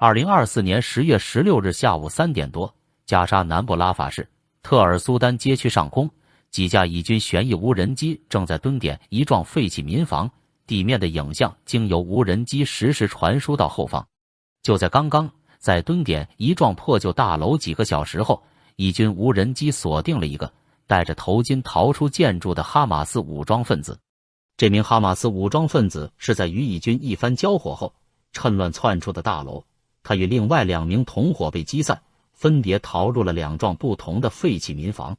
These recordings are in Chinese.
2024年10月16日下午3点多，加沙南部拉法市特尔苏丹街区上空，几架以军旋翼无人机正在蹲点一幢废弃民房，地面的影像经由无人机实时传输到后方。就在刚刚，在蹲点一幢破旧大楼几个小时后，以军无人机锁定了一个戴着头巾逃出建筑的哈马斯武装分子。这名哈马斯武装分子是在与以军一番交火后趁乱窜出的大楼，他与另外2名同伙被击散，分别逃入了2幢不同的废弃民房。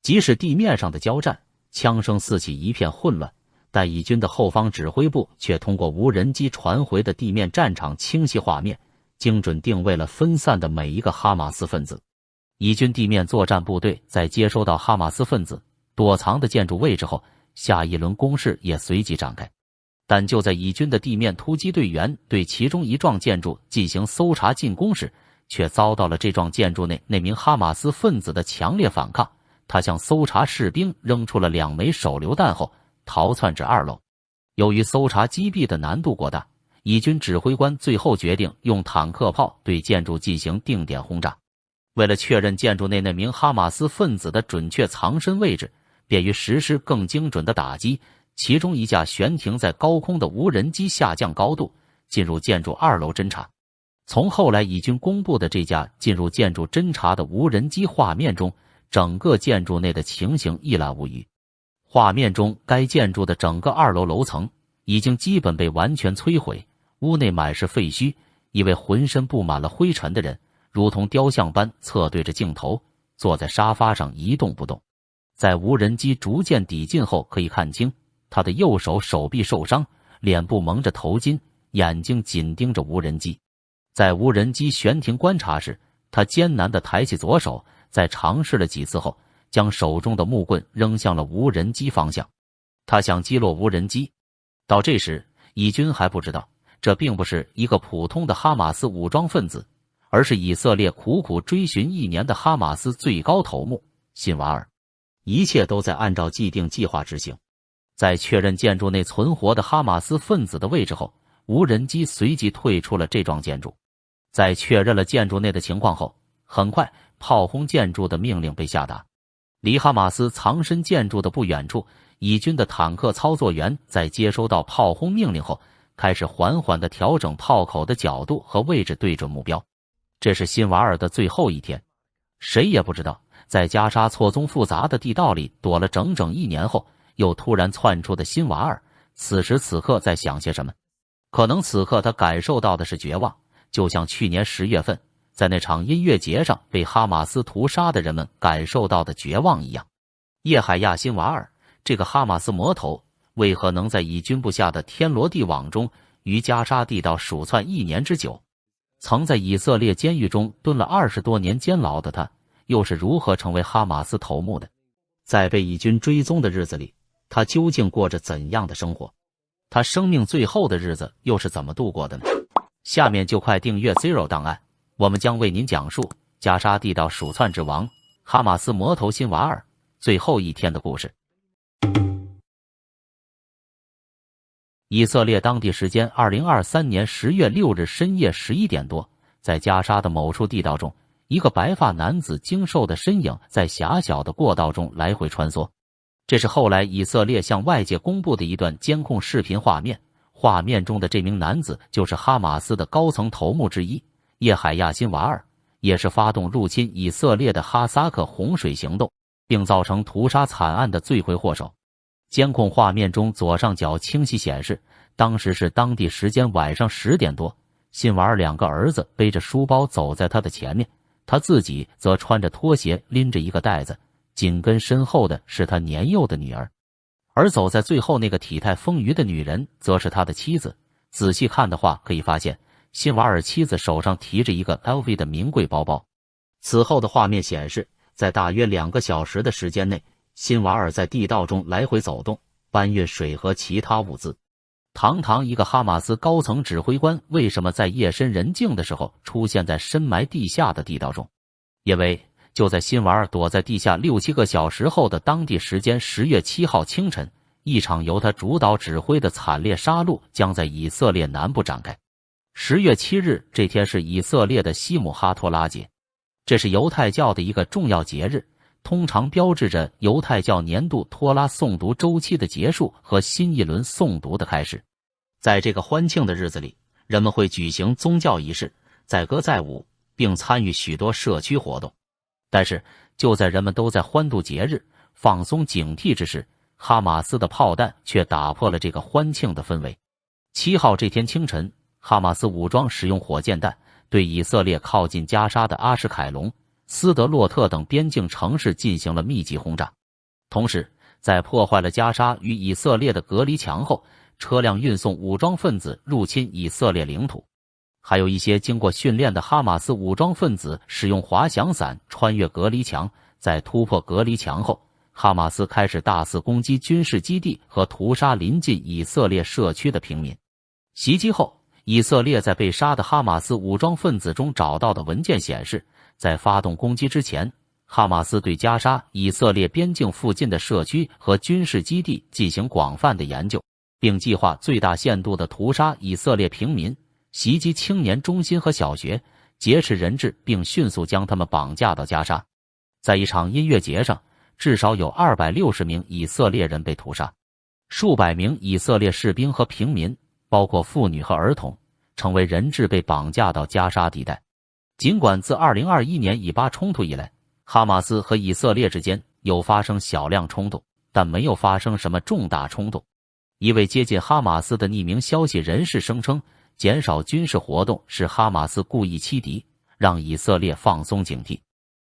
即使地面上的交战，枪声四起一片混乱，但以军的后方指挥部却通过无人机传回的地面战场清晰画面，精准定位了分散的每一个哈马斯分子。以军地面作战部队在接收到哈马斯分子躲藏的建筑位置后，下一轮攻势也随即展开。但就在以军的地面突击队员对其中一幢建筑进行搜查进攻时，却遭到了这幢建筑内那名哈马斯分子的强烈反抗。他向搜查士兵扔出了2枚手榴弹后，逃窜至2楼。由于搜查击毙的难度过大，以军指挥官最后决定用坦克炮对建筑进行定点轰炸。为了确认建筑内那名哈马斯分子的准确藏身位置，便于实施更精准的打击，其中一架悬停在高空的无人机下降高度，进入建筑2楼侦察。从后来以军公布的这架进入建筑侦察的无人机画面中，整个建筑内的情形一览无余。画面中，该建筑的整个2楼楼层已经基本被完全摧毁，屋内满是废墟，一位浑身布满了灰尘的人如同雕像般侧对着镜头，坐在沙发上一动不动。在无人机逐渐抵近后，可以看清他的右手臂受伤，脸部蒙着头巾，眼睛紧盯着无人机。在无人机悬停观察时，他艰难地抬起左手，在尝试了几次后，将手中的木棍扔向了无人机方向。他想击落无人机。到这时，以军还不知道，这并不是一个普通的哈马斯武装分子，而是以色列苦苦追寻1年的哈马斯最高头目辛瓦尔。一切都在按照既定计划执行。在确认建筑内存活的哈马斯分子的位置后，无人机随即退出了这幢建筑。在确认了建筑内的情况后，很快炮轰建筑的命令被下达。离哈马斯藏身建筑的不远处，以军的坦克操作员在接收到炮轰命令后，开始缓缓地调整炮口的角度和位置，对准目标。这是辛瓦尔的最后一天。谁也不知道，在加沙错综复杂的地道里躲了整整1年后，又突然窜出的辛瓦尔，此时此刻在想些什么？可能此刻他感受到的是绝望，就像去年10月份在那场音乐节上被哈马斯屠杀的人们感受到的绝望一样。叶海亚·辛瓦尔这个哈马斯魔头，为何能在以军部下的天罗地网中于加沙地道鼠窜1年之久？曾在以色列监狱中蹲了20多年监牢的他，又是如何成为哈马斯头目的？在被以军追踪的日子里，他究竟过着怎样的生活？他生命最后的日子又是怎么度过的呢？下面就快订阅 Zero 档案，我们将为您讲述加沙地道鼠窜之王哈马斯魔头辛瓦尔最后一天的故事。以色列当地时间2023年10月6日深夜11点多，在加沙的某处地道中，一个白发男子精瘦的身影在狭小的过道中来回穿梭。这是后来以色列向外界公布的一段监控视频画面，画面中的这名男子就是哈马斯的高层头目之一叶海亚·辛瓦尔，也是发动入侵以色列的哈萨克洪水行动并造成屠杀惨案的罪魁祸首。监控画面中左上角清晰显示，当时是当地时间晚上10点多，辛瓦尔2个儿子背着书包走在他的前面，他自己则穿着拖鞋拎着一个袋子，紧跟身后的是他年幼的女儿。而走在最后那个体态丰腴的女人则是他的妻子。仔细看的话，可以发现辛瓦尔妻子手上提着一个 LV 的名贵包包。此后的画面显示，在大约2个小时的时间内，辛瓦尔在地道中来回走动，搬运水和其他物资。堂堂一个哈马斯高层指挥官，为什么在夜深人静的时候出现在深埋地下的地道中？因为就在辛瓦尔躲在地下6、7个小时后的当地时间10月7号清晨，一场由他主导指挥的惨烈杀戮将在以色列南部展开。10月7日这天是以色列的西姆哈托拉节，这是犹太教的一个重要节日，通常标志着犹太教年度托拉诵读周期的结束和新一轮诵读的开始。在这个欢庆的日子里，人们会举行宗教仪式，载歌载舞，并参与许多社区活动。但是，就在人们都在欢度节日、放松警惕之时，哈马斯的炮弹却打破了这个欢庆的氛围。7号这天清晨，哈马斯武装使用火箭弹对以色列靠近加沙的阿什凯隆、斯德洛特等边境城市进行了密集轰炸。同时，在破坏了加沙与以色列的隔离墙后，车辆运送武装分子入侵以色列领土。还有一些经过训练的哈马斯武装分子使用滑翔伞穿越隔离墙，在突破隔离墙后，哈马斯开始大肆攻击军事基地和屠杀临近以色列社区的平民。袭击后，以色列在被杀的哈马斯武装分子中找到的文件显示，在发动攻击之前，哈马斯对加沙以色列边境附近的社区和军事基地进行广泛的研究，并计划最大限度地屠杀以色列平民，袭击青年中心和小学，劫持人质，并迅速将他们绑架到加沙。在一场音乐节上，至少有260名以色列人被屠杀，数百名以色列士兵和平民，包括妇女和儿童，成为人质被绑架到加沙地带。尽管自2021年以巴冲突以来，哈马斯和以色列之间有发生小量冲突，但没有发生什么重大冲突。一位接近哈马斯的匿名消息人士声称，减少军事活动是哈马斯故意欺敌，让以色列放松警惕。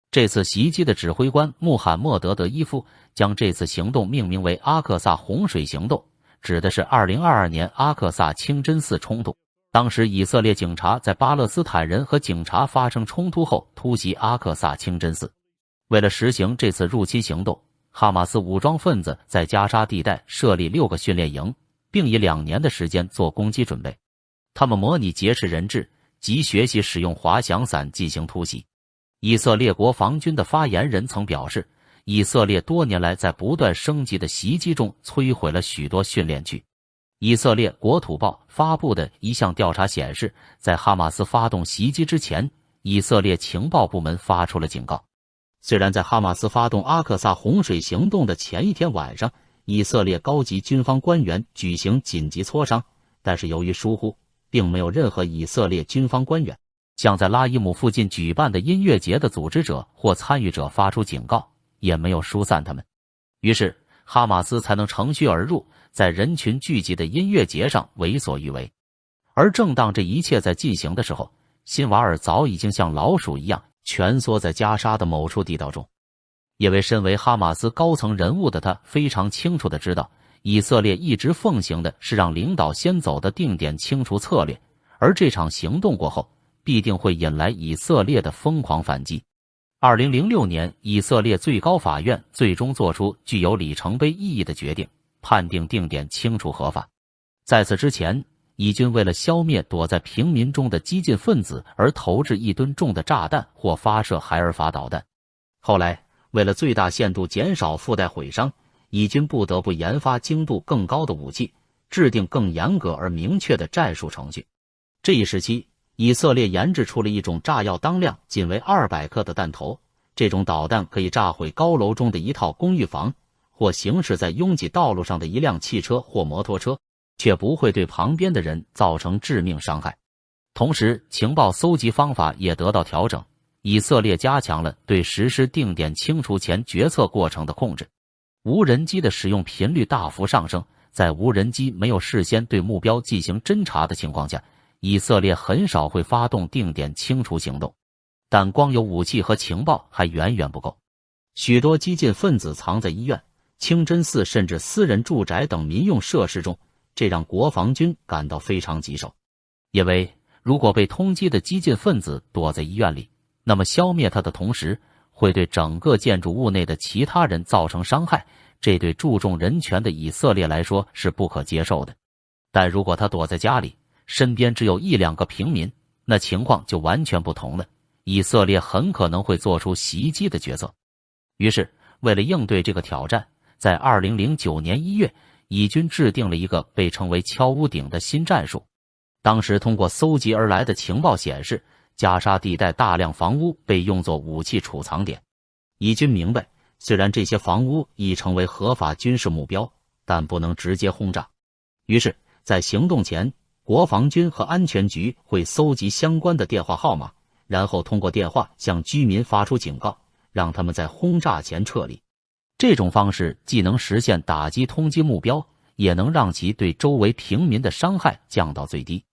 这次袭击的指挥官穆罕默德·德伊夫将这次行动命名为阿克萨洪水行动，指的是2022年阿克萨清真寺冲突。当时以色列警察在巴勒斯坦人和警察发生冲突后突袭阿克萨清真寺。为了实行这次入侵行动，哈马斯武装分子在加沙地带设立6个训练营，并以2年的时间做攻击准备。他们模拟劫持人质及学习使用滑翔伞进行突袭。以色列国防军的发言人曾表示，以色列多年来在不断升级的袭击中摧毁了许多训练区。以色列国土报发布的一项调查显示，在哈马斯发动袭击之前，以色列情报部门发出了警告。虽然在哈马斯发动阿克萨洪水行动的前一天晚上，以色列高级军方官员举行紧急磋商，但是由于疏忽，并没有任何以色列军方官员向在拉伊姆附近举办的音乐节的组织者或参与者发出警告，也没有疏散他们。于是，哈马斯才能乘虚而入，在人群聚集的音乐节上为所欲为。而正当这一切在进行的时候，辛瓦尔早已经像老鼠一样蜷缩在加沙的某处地道中。因为身为哈马斯高层人物的他非常清楚地知道，以色列一直奉行的是让领导先走的定点清除策略，而这场行动过后，必定会引来以色列的疯狂反击。2006年，以色列最高法院最终做出具有里程碑意义的决定，判定定点清除合法。在此之前，以军为了消灭躲在平民中的激进分子而投掷1吨重的炸弹或发射海尔法导弹。后来，为了最大限度减少附带毁伤，以军不得不研发精度更高的武器，制定更严格而明确的战术程序。这一时期，以色列研制出了一种炸药当量仅为200克的弹头，这种导弹可以炸毁高楼中的一套公寓房，或行驶在拥挤道路上的一辆汽车或摩托车，却不会对旁边的人造成致命伤害。同时，情报搜集方法也得到调整，以色列加强了对实施定点清除前决策过程的控制。无人机的使用频率大幅上升，在无人机没有事先对目标进行侦查的情况下，以色列很少会发动定点清除行动。但光有武器和情报还远远不够。许多激进分子藏在医院、清真寺甚至私人住宅等民用设施中，这让国防军感到非常棘手。因为如果被通缉的激进分子躲在医院里，那么消灭他的同时，会对整个建筑物内的其他人造成伤害，这对注重人权的以色列来说是不可接受的。但如果他躲在家里，身边只有1-2个平民，那情况就完全不同了。以色列很可能会做出袭击的决策。于是，为了应对这个挑战，在2009年1月，以军制定了一个被称为敲屋顶的新战术。当时通过搜集而来的情报显示，加沙地带大量房屋被用作武器储藏点。以军明白，虽然这些房屋已成为合法军事目标，但不能直接轰炸。于是，在行动前，国防军和安全局会搜集相关的电话号码，然后通过电话向居民发出警告，让他们在轰炸前撤离。这种方式既能实现打击通缉目标，也能让其对周围平民的伤害降到最低。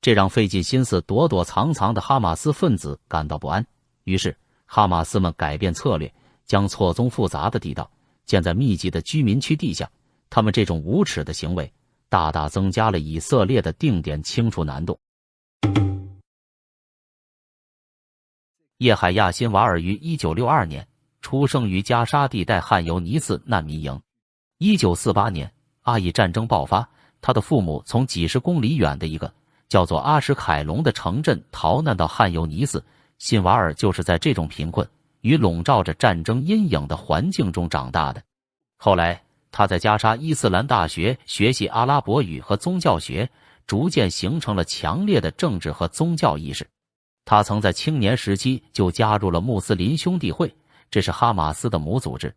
这让费尽心思躲躲藏藏的哈马斯分子感到不安。于是，哈马斯们改变策略，将错综复杂的地道建在密集的居民区地下。他们这种无耻的行为，大大增加了以色列的定点清除难度。叶海亚·辛瓦尔于1962年出生于加沙地带汉尤尼斯难民营。1948年，阿以战争爆发，他的父母从几十公里远的一个叫做阿什凯隆的城镇逃难到汉尤尼斯。辛瓦尔就是在这种贫困与笼罩着战争阴影的环境中长大的。后来，他在加沙伊斯兰大学学习阿拉伯语和宗教学，逐渐形成了强烈的政治和宗教意识。他曾在青年时期就加入了穆斯林兄弟会，这是哈马斯的母组织。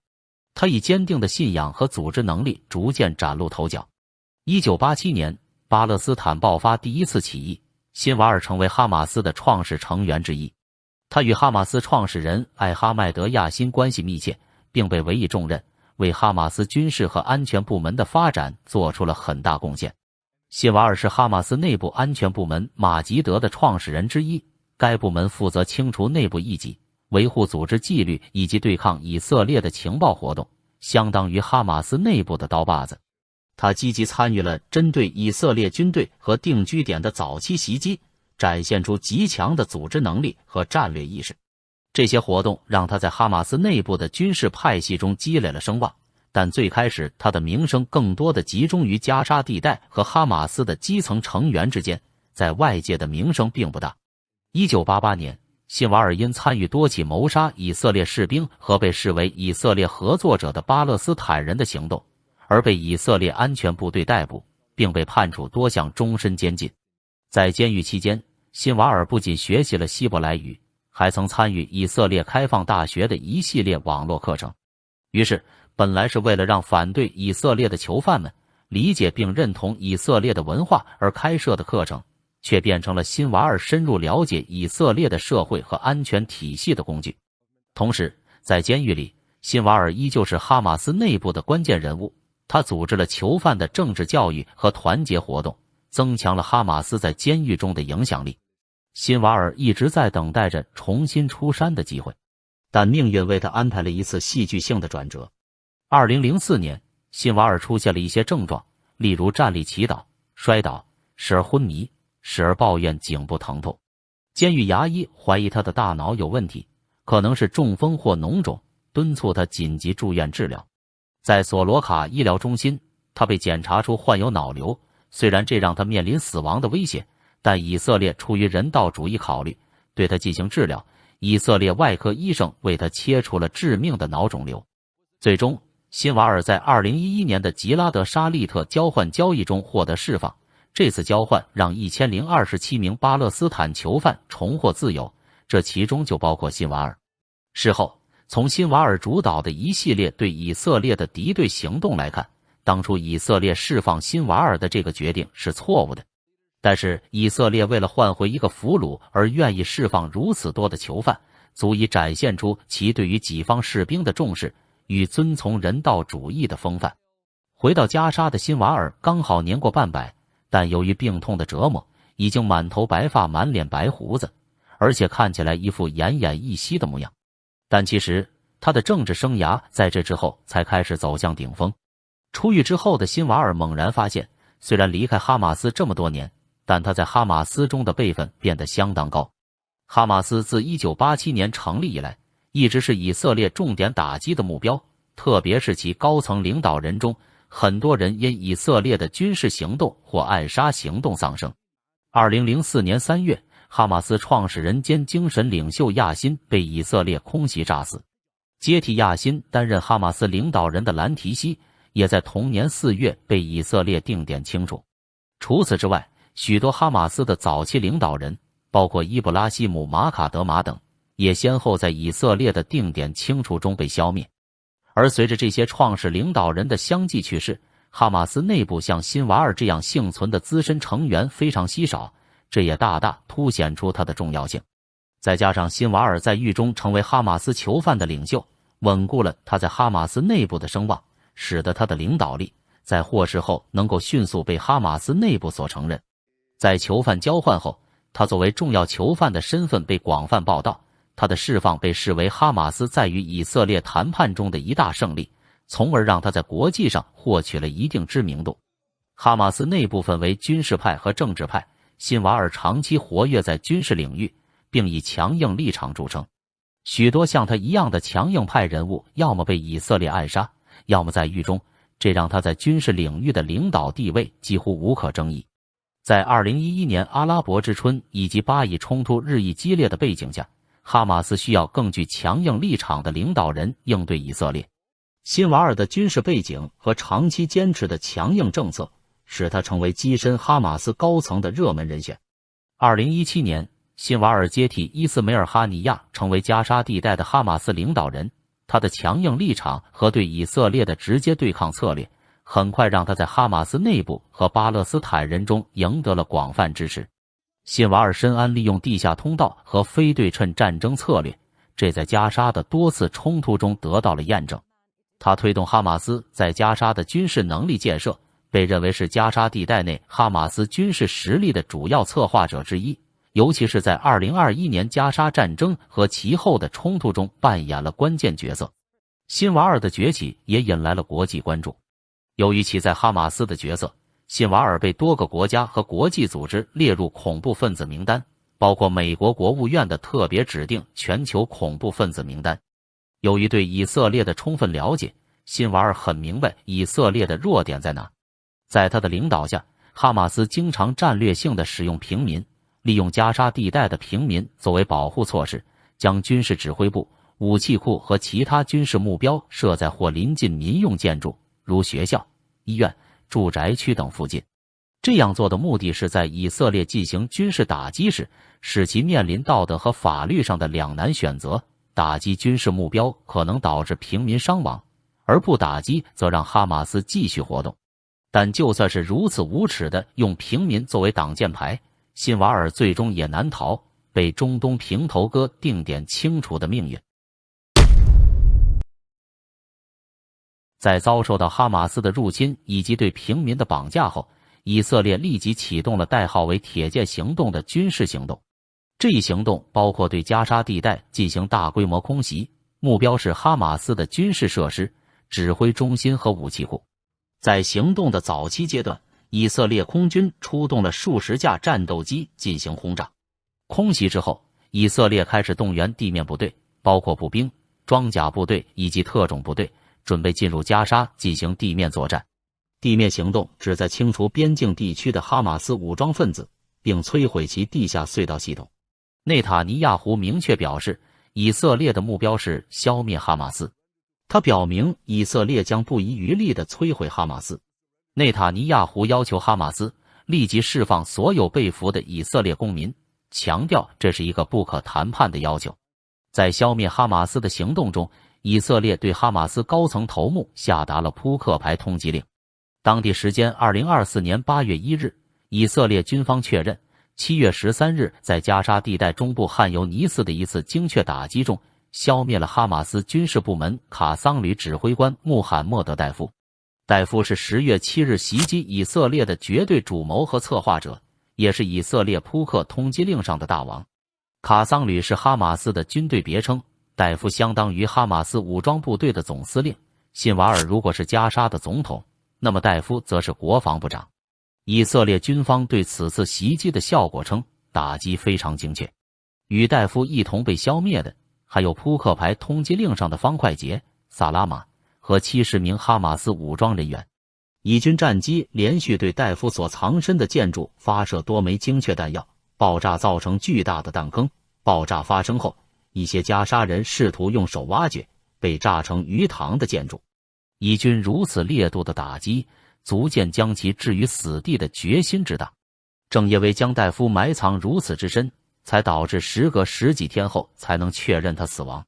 他以坚定的信仰和组织能力逐渐崭露头角。1987年，巴勒斯坦爆发第一次起义，辛瓦尔成为哈马斯的创始成员之一。他与哈马斯创始人艾哈迈德·亚辛关系密切，并被委以重任，为哈马斯军事和安全部门的发展做出了很大贡献。辛瓦尔是哈马斯内部安全部门马吉德的创始人之一，该部门负责清除内部异己，维护组织纪律以及对抗以色列的情报活动，相当于哈马斯内部的刀把子。他积极参与了针对以色列军队和定居点的早期袭击，展现出极强的组织能力和战略意识。这些活动让他在哈马斯内部的军事派系中积累了声望，但最开始他的名声更多的集中于加沙地带和哈马斯的基层成员之间，在外界的名声并不大。1988年，辛瓦尔因参与多起谋杀以色列士兵和被视为以色列合作者的巴勒斯坦人的行动，而被以色列安全部队逮捕，并被判处多项终身监禁。在监狱期间，辛瓦尔不仅学习了希伯来语，还曾参与以色列开放大学的一系列网络课程。于是，本来是为了让反对以色列的囚犯们理解并认同以色列的文化而开设的课程，却变成了辛瓦尔深入了解以色列的社会和安全体系的工具。同时，在监狱里，辛瓦尔依旧是哈马斯内部的关键人物，他组织了囚犯的政治教育和团结活动，增强了哈马斯在监狱中的影响力。辛瓦尔一直在等待着重新出山的机会，但命运为他安排了一次戏剧性的转折。2004年，辛瓦尔出现了一些症状，例如站立祈祷、摔倒，时而昏迷，时而抱怨颈部疼痛。监狱牙医怀疑他的大脑有问题，可能是中风或脓肿，敦促他紧急住院治疗。在索罗卡医疗中心，他被检查出患有脑瘤，虽然这让他面临死亡的威胁，但以色列出于人道主义考虑，对他进行治疗。以色列外科医生为他切除了致命的脑肿瘤。最终，辛瓦尔在2011年的吉拉德沙利特交换交易中获得释放。这次交换让1027名巴勒斯坦囚犯重获自由，这其中就包括辛瓦尔。事后，从辛瓦尔主导的一系列对以色列的敌对行动来看，当初以色列释放辛瓦尔的这个决定是错误的。但是以色列为了换回一个俘虏而愿意释放如此多的囚犯，足以展现出其对于己方士兵的重视与遵从人道主义的风范。回到加沙的辛瓦尔刚好年过半百，但由于病痛的折磨，已经满头白发，满脸白胡子，而且看起来一副奄奄一息的模样。但其实他的政治生涯在这之后才开始走向顶峰。出狱之后的辛瓦尔猛然发现，虽然离开哈马斯这么多年，但他在哈马斯中的辈分变得相当高。哈马斯自1987年成立以来，一直是以色列重点打击的目标，特别是其高层领导人中，很多人因以色列的军事行动或暗杀行动丧生。2004年3月，哈马斯创始人兼精神领袖亚辛被以色列空袭炸死。接替亚辛担任哈马斯领导人的兰提西，也在同年4月被以色列定点清除。除此之外，许多哈马斯的早期领导人，包括伊布拉希姆·马卡德马等，也先后在以色列的定点清除中被消灭。而随着这些创始领导人的相继去世，哈马斯内部像辛瓦尔这样幸存的资深成员非常稀少，这也大大凸显出他的重要性。再加上辛瓦尔在狱中成为哈马斯囚犯的领袖，稳固了他在哈马斯内部的声望，使得他的领导力在获释后能够迅速被哈马斯内部所承认。在囚犯交换后，他作为重要囚犯的身份被广泛报道，他的释放被视为哈马斯在与以色列谈判中的一大胜利，从而让他在国际上获取了一定知名度。哈马斯内部分为军事派和政治派，辛瓦尔长期活跃在军事领域，并以强硬立场著称。许多像他一样的强硬派人物要么被以色列暗杀，要么在狱中，这让他在军事领域的领导地位几乎无可争议。在2011年阿拉伯之春以及巴以冲突日益激烈的背景下，哈马斯需要更具强硬立场的领导人应对以色列。辛瓦尔的军事背景和长期坚持的强硬政策，使他成为跻身哈马斯高层的热门人选。2017年，辛瓦尔接替伊斯梅尔·哈尼亚成为加沙地带的哈马斯领导人，他的强硬立场和对以色列的直接对抗策略，很快让他在哈马斯内部和巴勒斯坦人中赢得了广泛支持。辛瓦尔深谙利用地下通道和非对称战争策略，这在加沙的多次冲突中得到了验证。他推动哈马斯在加沙的军事能力建设，被认为是加沙地带内哈马斯军事实力的主要策划者之一，尤其是在2021年加沙战争和其后的冲突中扮演了关键角色。辛瓦尔的崛起也引来了国际关注。由于其在哈马斯的角色，辛瓦尔被多个国家和国际组织列入恐怖分子名单，包括美国国务院的特别指定全球恐怖分子名单。由于对以色列的充分了解，辛瓦尔很明白以色列的弱点在哪。在他的领导下，哈马斯经常战略性地使用平民，利用加沙地带的平民作为保护措施，将军事指挥部、武器库和其他军事目标设在或临近民用建筑，如学校、医院、住宅区等附近。这样做的目的是在以色列进行军事打击时，使其面临道德和法律上的两难选择。打击军事目标可能导致平民伤亡，而不打击则让哈马斯继续活动。但就算是如此无耻的用平民作为挡箭牌，辛瓦尔最终也难逃被中东平头哥定点清除的命运。在遭受到哈马斯的入侵以及对平民的绑架后，以色列立即启动了代号为铁剑行动的军事行动。这一行动包括对加沙地带进行大规模空袭，目标是哈马斯的军事设施、指挥中心和武器库。在行动的早期阶段，以色列空军出动了数十架战斗机进行轰炸。空袭之后，以色列开始动员地面部队，包括步兵、装甲部队以及特种部队，准备进入加沙进行地面作战。地面行动旨在清除边境地区的哈马斯武装分子，并摧毁其地下隧道系统。内塔尼亚胡明确表示，以色列的目标是消灭哈马斯。他表明，以色列将不遗余力地摧毁哈马斯。内塔尼亚胡要求哈马斯立即释放所有被俘的以色列公民，强调这是一个不可谈判的要求。在消灭哈马斯的行动中，以色列对哈马斯高层头目下达了扑克牌通缉令。当地时间2024年8月1日，以色列军方确认，7月13日在加沙地带中部汉尤尼斯的一次精确打击中，消灭了哈马斯军事部门卡桑旅指挥官穆罕默德·戴夫。戴夫是10月7日袭击以色列的绝对主谋和策划者，也是以色列扑克通缉令上的大王。卡桑旅是哈马斯的军队别称，戴夫相当于哈马斯武装部队的总司令。辛瓦尔如果是加沙的总统，那么戴夫则是国防部长。以色列军方对此次袭击的效果称，打击非常精确。与戴夫一同被消灭的还有扑克牌通缉令上的方块杰、萨拉马和70名哈马斯武装人员。以军战机连续对戴夫所藏身的建筑发射多枚精确弹药，爆炸造成巨大的弹坑。爆炸发生后，一些加沙人试图用手挖掘被炸成鱼塘的建筑。以军如此烈度的打击，足见将其置于死地的决心之大。正因为江大夫埋藏如此之深，才导致时隔10几天后才能确认他死亡。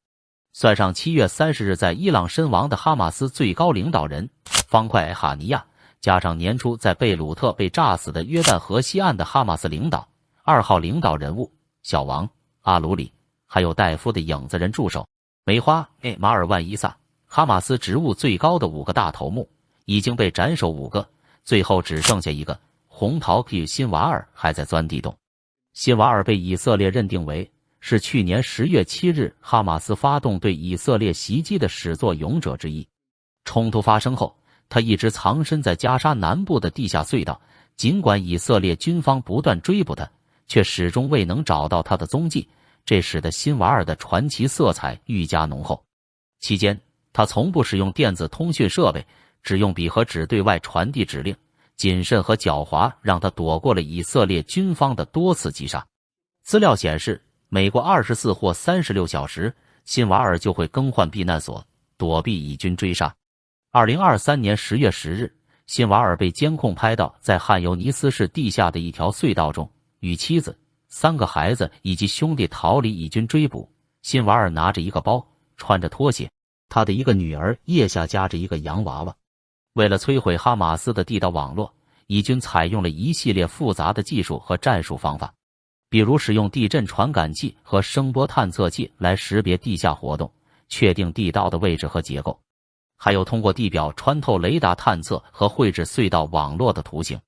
算上7月30日在伊朗身亡的哈马斯最高领导人方块哈尼亚，加上年初在贝鲁特被炸死的约旦河西岸的哈马斯领导2号领导人物小王阿鲁里，还有戴夫的影子人助手梅花马尔万伊萨，哈马斯职务最高的5个大头目已经被斩首5个，最后只剩下一个红桃 Q 辛瓦尔还在钻地洞。辛瓦尔被以色列认定为是去年10月7日哈马斯发动对以色列袭击的始作俑者之一。冲突发生后，他一直藏身在加沙南部的地下隧道，尽管以色列军方不断追捕他，却始终未能找到他的踪迹，这使得辛瓦尔的传奇色彩愈加浓厚。期间，他从不使用电子通讯设备，只用笔和纸对外传递指令，谨慎和狡猾让他躲过了以色列军方的多次击杀。资料显示，每过24或36小时，辛瓦尔就会更换避难所，躲避以军追杀。2023年10月10日，辛瓦尔被监控拍到在汉尤尼斯市地下的一条隧道中，与妻子、3个孩子以及兄弟逃离以军追捕。辛瓦尔拿着一个包，穿着拖鞋，他的一个女儿腋下夹着一个洋娃娃。为了摧毁哈马斯的地道网络，以军采用了一系列复杂的技术和战术方法，比如使用地震传感器和声波探测器来识别地下活动，确定地道的位置和结构，还有通过地表穿透雷达探测和绘制隧道网络的图形。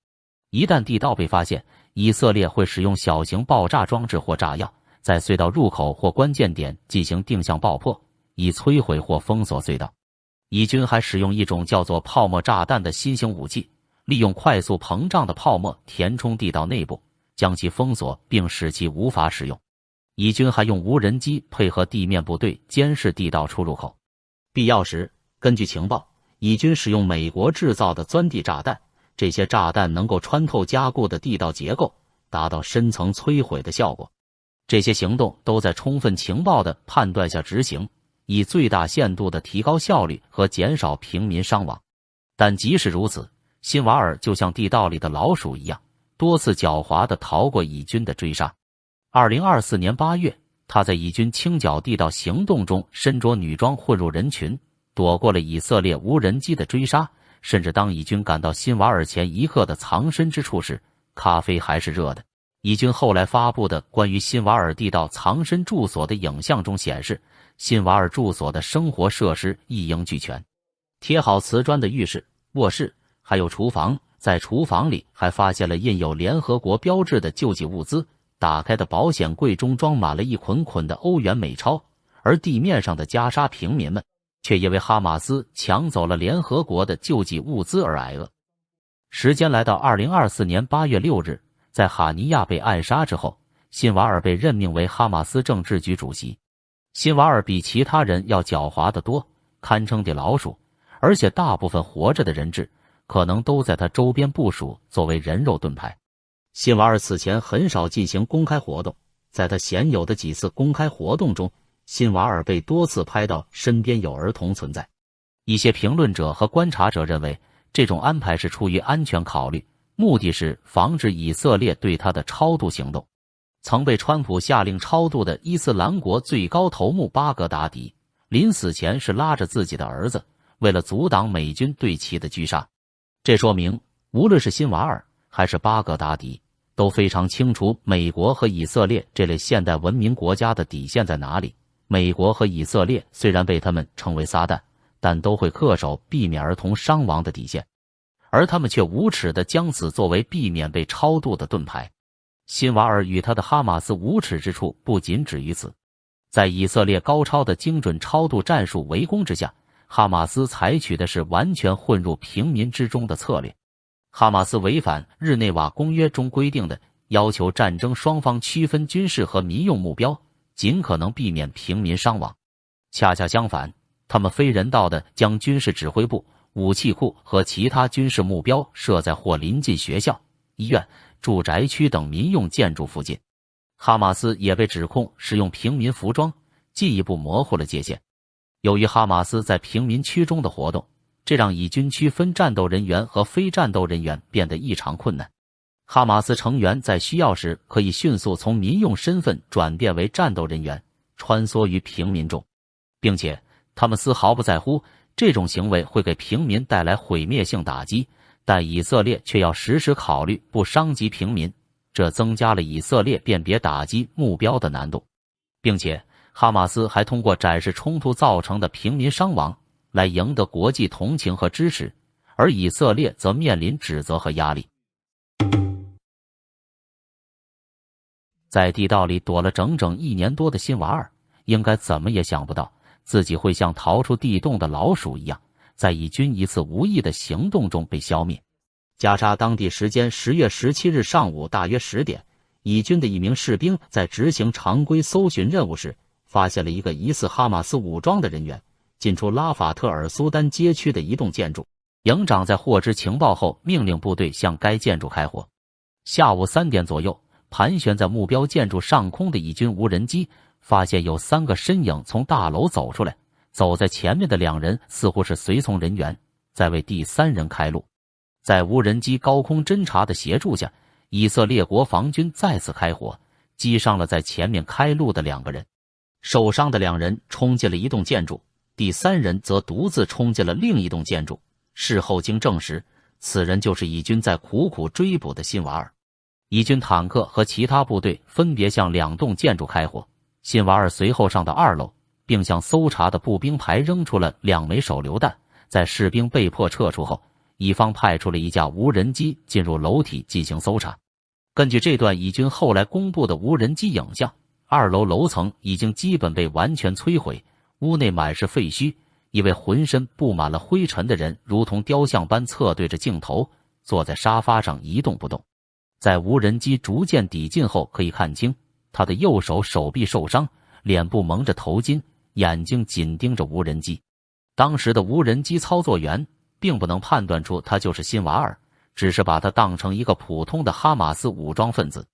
一旦地道被发现，以色列会使用小型爆炸装置或炸药，在隧道入口或关键点进行定向爆破，以摧毁或封锁隧道。以军还使用一种叫做泡沫炸弹的新型武器，利用快速膨胀的泡沫填充地道内部，将其封锁并使其无法使用。以军还用无人机配合地面部队监视地道出入口。必要时，根据情报，以军使用美国制造的钻地炸弹，这些炸弹能够穿透加固的地道结构，达到深层摧毁的效果。这些行动都在充分情报的判断下执行，以最大限度地提高效率和减少平民伤亡。但即使如此，辛瓦尔就像地道里的老鼠一样，多次狡猾地逃过以军的追杀。2024年8月，他在以军清剿地道行动中身着女装混入人群，躲过了以色列无人机的追杀。甚至当以军赶到辛瓦尔前一刻的藏身之处时，咖啡还是热的。以军后来发布的关于辛瓦尔地道藏身住所的影像中显示，辛瓦尔住所的生活设施一应俱全，贴好瓷砖的浴室、卧室，还有厨房。在厨房里还发现了印有联合国标志的救济物资，打开的保险柜中装满了一捆捆的欧元美钞，而地面上的加沙平民们却因为哈马斯抢走了联合国的救济物资而挨饿。时间来到2024年8月6日，在哈尼亚被暗杀之后，辛瓦尔被任命为哈马斯政治局主席。辛瓦尔比其他人要狡猾得多，堪称地老鼠，而且大部分活着的人质可能都在他周边部署，作为人肉盾牌。辛瓦尔此前很少进行公开活动，在他鲜有的几次公开活动中，辛瓦尔被多次拍到身边有儿童存在。一些评论者和观察者认为，这种安排是出于安全考虑，目的是防止以色列对他的超度行动。曾被川普下令超度的伊斯兰国最高头目巴格达迪，临死前是拉着自己的儿子，为了阻挡美军对其的狙杀。这说明，无论是辛瓦尔还是巴格达迪，都非常清楚美国和以色列这类现代文明国家的底线在哪里。美国和以色列虽然被他们称为撒旦，但都会恪守避免儿童伤亡的底线，而他们却无耻地将此作为避免被超度的盾牌。辛瓦尔与他的哈马斯无耻之处不仅止于此，在以色列高超的精准超度战术围攻之下，哈马斯采取的是完全混入平民之中的策略。哈马斯违反日内瓦公约中规定的要求战争双方区分军事和民用目标，尽可能避免平民伤亡。恰恰相反，他们非人道地将军事指挥部、武器库和其他军事目标设在或临近学校、医院、住宅区等民用建筑附近。哈马斯也被指控使用平民服装，进一步模糊了界限。由于哈马斯在平民区中的活动，这让以军区分战斗人员和非战斗人员变得异常困难。哈马斯成员在需要时可以迅速从民用身份转变为战斗人员，穿梭于平民中，并且他们丝毫不在乎这种行为会给平民带来毁灭性打击，但以色列却要时时考虑不伤及平民，这增加了以色列辨别打击目标的难度，并且哈马斯还通过展示冲突造成的平民伤亡来赢得国际同情和支持，而以色列则面临指责和压力。在地道里躲了整整1年多的辛瓦尔，应该怎么也想不到自己会像逃出地洞的老鼠一样，在以军一次无意的行动中被消灭。加沙当地时间10月17日上午大约10点，以军的一名士兵在执行常规搜寻任务时，发现了一个疑似哈马斯武装的人员进出拉法特尔苏丹街区的一栋建筑。营长在获知情报后，命令部队向该建筑开火。下午3点左右，盘旋在目标建筑上空的以军无人机发现有3个身影从大楼走出来，走在前面的2人似乎是随从人员，在为第3人开路。在无人机高空侦察的协助下，以色列国防军再次开火，击伤了在前面开路的2个人。受伤的2人冲进了一栋建筑，第3人则独自冲进了另一栋建筑。事后经证实，此人就是以军在苦苦追捕的辛瓦尔。以军坦克和其他部队分别向2栋建筑开火，辛瓦尔随后上到2楼，并向搜查的步兵排扔出了2枚手榴弹。在士兵被迫撤出后，以方派出了一架无人机进入楼体进行搜查。根据这段以军后来公布的无人机影像，2楼楼层已经基本被完全摧毁，屋内满是废墟。一位浑身布满了灰尘的人如同雕像般侧对着镜头，坐在沙发上一动不动。在无人机逐渐抵近后，可以看清他的右手臂受伤，脸部蒙着头巾，眼睛紧盯着无人机。当时的无人机操作员并不能判断出他就是辛瓦尔，只是把他当成一个普通的哈马斯武装分子。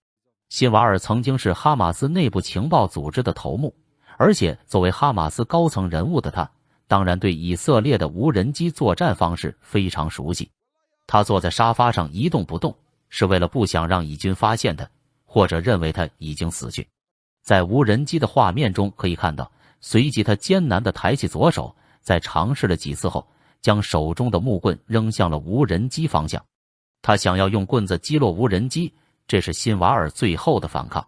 辛瓦尔曾经是哈马斯内部情报组织的头目，而且作为哈马斯高层人物的他，当然对以色列的无人机作战方式非常熟悉。他坐在沙发上一动不动，是为了不想让以军发现他，或者认为他已经死去。在无人机的画面中可以看到，随即他艰难地抬起左手，在尝试了几次后，将手中的木棍扔向了无人机方向。他想要用棍子击落无人机，这是辛瓦尔最后的反抗。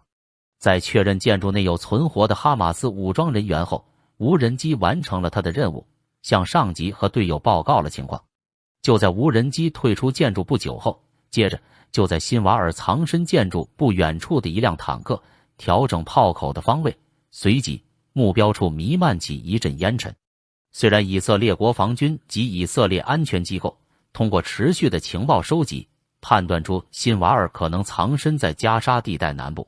在确认建筑内有存活的哈马斯武装人员后，无人机完成了他的任务，向上级和队友报告了情况。就在无人机退出建筑不久后，接着就在辛瓦尔藏身建筑不远处的一辆坦克调整炮口的方位，随即目标处弥漫起一阵烟尘。虽然以色列国防军及以色列安全机构通过持续的情报收集，判断出辛瓦尔可能藏身在加沙地带南部。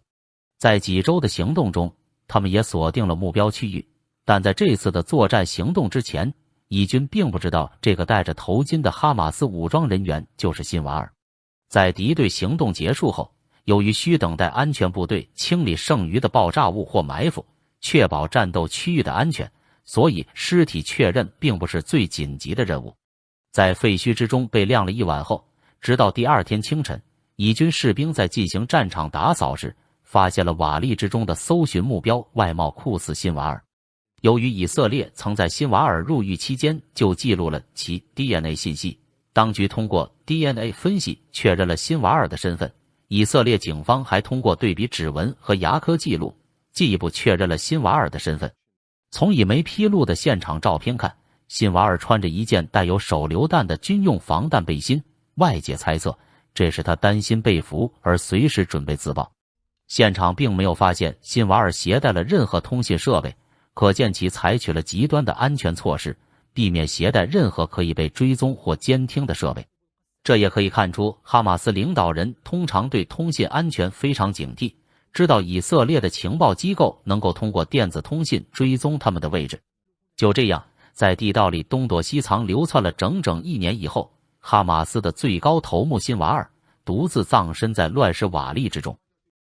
在几周的行动中，他们也锁定了目标区域，但在这次的作战行动之前，以军并不知道这个戴着头巾的哈马斯武装人员就是辛瓦尔。在敌对行动结束后，由于需等待安全部队清理剩余的爆炸物或埋伏，确保战斗区域的安全，所以尸体确认并不是最紧急的任务。在废墟之中被晾了一晚后，直到第2天清晨，以军士兵在进行战场打扫时，发现了瓦砾之中的搜寻目标外貌酷似辛瓦尔。由于以色列曾在辛瓦尔入狱期间就记录了其 DNA 信息，当局通过 DNA 分析确认了辛瓦尔的身份。以色列警方还通过对比指纹和牙科记录，进一步确认了辛瓦尔的身份。从已没披露的现场照片看，辛瓦尔穿着一件带有手榴弹的军用防弹背心，外界猜测这是他担心被俘而随时准备自爆。现场并没有发现辛瓦尔携带了任何通信设备，可见其采取了极端的安全措施，避免携带任何可以被追踪或监听的设备。这也可以看出，哈马斯领导人通常对通信安全非常警惕，知道以色列的情报机构能够通过电子通信追踪他们的位置。就这样，在地道里东躲西藏流窜了整整1年以后，哈马斯的最高头目辛瓦尔独自葬身在乱石瓦砾之中。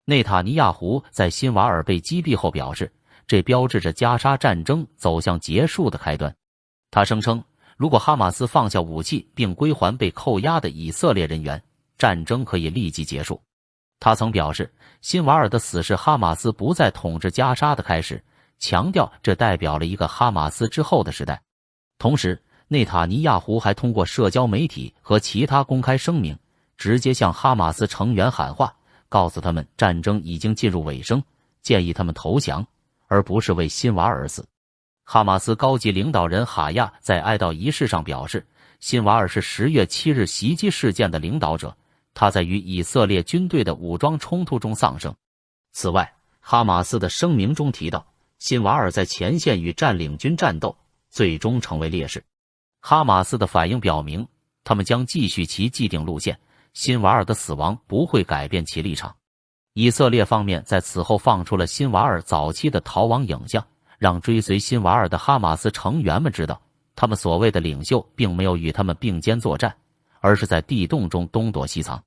内塔尼亚胡在辛瓦尔被击毙后表示，这标志着加沙战争走向结束的开端。他声称，如果哈马斯放下武器并归还被扣押的以色列人员，战争可以立即结束。他曾表示，辛瓦尔的死是哈马斯不再统治加沙的开始，强调这代表了一个哈马斯之后的时代。同时，内塔尼亚胡还通过社交媒体和其他公开声明，直接向哈马斯成员喊话，告诉他们战争已经进入尾声，建议他们投降，而不是为辛瓦尔而死。哈马斯高级领导人哈亚在哀悼仪式上表示，辛瓦尔是10月7日袭击事件的领导者，他在与以色列军队的武装冲突中丧生。此外，哈马斯的声明中提到，辛瓦尔在前线与占领军战斗，最终成为烈士。哈马斯的反应表明，他们将继续其既定路线，辛瓦尔的死亡不会改变其立场。以色列方面在此后放出了辛瓦尔早期的逃亡影像，让追随辛瓦尔的哈马斯成员们知道，他们所谓的领袖并没有与他们并肩作战，而是在地洞中东躲西藏。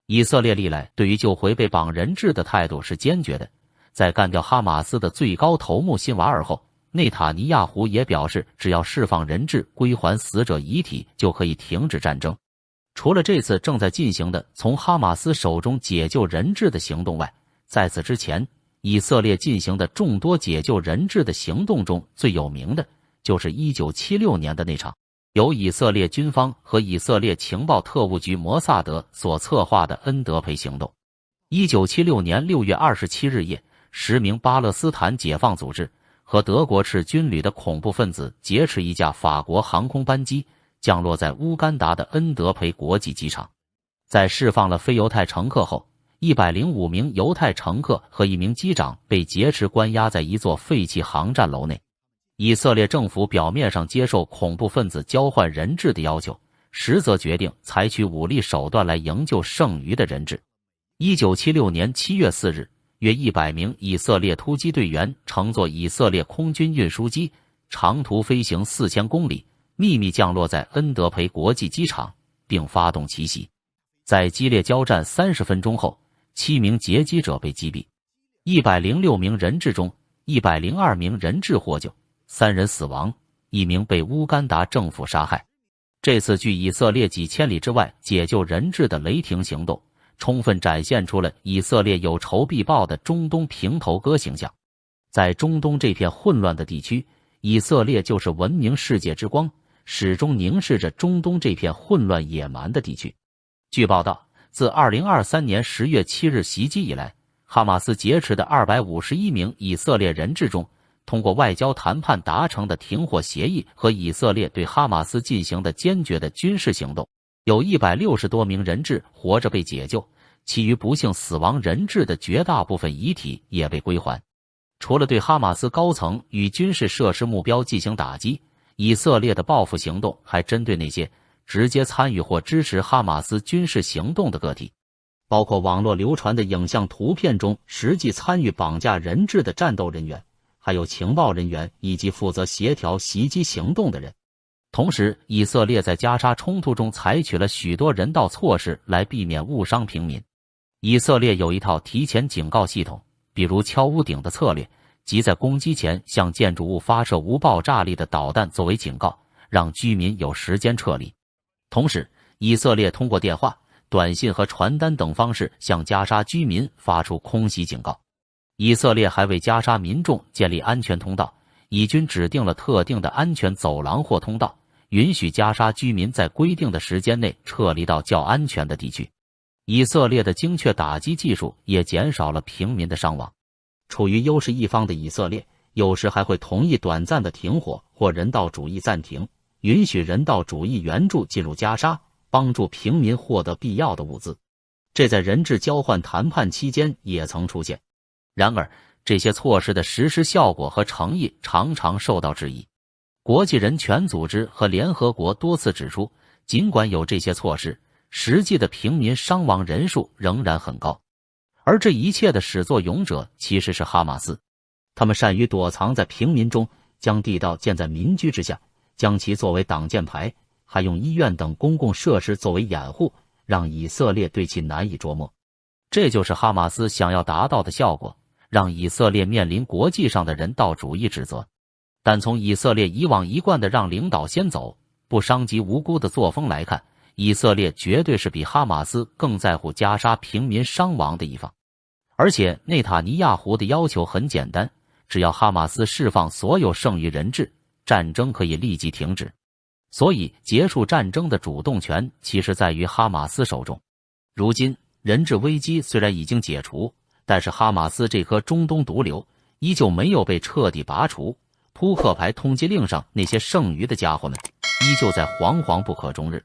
以色列历来对于救回被绑人质的态度是坚决的，在干掉哈马斯的最高头目辛瓦尔后，内塔尼亚胡也表示，只要释放人质，归还死者遗体，就可以停止战争。除了这次正在进行的从哈马斯手中解救人质的行动外，在此之前，以色列进行的众多解救人质的行动中，最有名的就是1976年的那场由以色列军方和以色列情报特务局摩萨德所策划的恩德培行动。1976年6月27日夜，10名巴勒斯坦解放组织和德国赤军旅的恐怖分子劫持一架法国航空班机，降落在乌干达的恩德培国际机场。在释放了非犹太乘客后，105名犹太乘客和1名机长被劫持关押在一座废弃航站楼内。以色列政府表面上接受恐怖分子交换人质的要求，实则决定采取武力手段来营救剩余的人质。1976年7月4日，约100名以色列突击队员乘坐以色列空军运输机，长途飞行4000公里，秘密降落在恩德培国际机场，并发动奇袭。在激烈交战30分钟后，7名劫机者被击毙。106名人质中，102名人质获救，3人死亡，1名被乌干达政府杀害。这次距以色列几千里之外解救人质的雷霆行动，充分展现出了以色列有仇必报的中东平头哥形象。在中东这片混乱的地区，以色列就是文明世界之光，始终凝视着中东这片混乱野蛮的地区。据报道，自2023年10月7日袭击以来，哈马斯劫持的251名以色列人质中，通过外交谈判达成的停火协议和以色列对哈马斯进行的坚决的军事行动，有160多名人质活着被解救，其余不幸死亡人质的绝大部分遗体也被归还。除了对哈马斯高层与军事设施目标进行打击，以色列的报复行动还针对那些直接参与或支持哈马斯军事行动的个体，包括网络流传的影像图片中实际参与绑架人质的战斗人员，还有情报人员以及负责协调袭击行动的人。同时，以色列在加沙冲突中采取了许多人道措施来避免误伤平民。以色列有一套提前警告系统，比如敲屋顶的策略，即在攻击前向建筑物发射无爆炸力的导弹作为警告，让居民有时间撤离。同时，以色列通过电话、短信和传单等方式向加沙居民发出空袭警告。以色列还为加沙民众建立安全通道，以军指定了特定的安全走廊或通道，允许加沙居民在规定的时间内撤离到较安全的地区。以色列的精确打击技术也减少了平民的伤亡。处于优势一方的以色列，有时还会同意短暂的停火或人道主义暂停，允许人道主义援助进入加沙，帮助平民获得必要的物资。这在人质交换谈判期间也曾出现。然而，这些措施的实施效果和诚意常常受到质疑。国际人权组织和联合国多次指出，尽管有这些措施，实际的平民伤亡人数仍然很高。而这一切的始作俑者其实是哈马斯，他们善于躲藏在平民中，将地道建在民居之下，将其作为挡箭牌，还用医院等公共设施作为掩护，让以色列对其难以捉摸。这就是哈马斯想要达到的效果，让以色列面临国际上的人道主义指责。但从以色列以往一贯的让领导先走，不伤及无辜的作风来看，以色列绝对是比哈马斯更在乎加沙平民伤亡的一方。而且内塔尼亚胡的要求很简单，只要哈马斯释放所有剩余人质，战争可以立即停止。所以结束战争的主动权其实在于哈马斯手中。如今人质危机虽然已经解除，但是哈马斯这颗中东毒瘤依旧没有被彻底拔除，扑克牌通缉令上那些剩余的家伙们依旧在惶惶不可终日。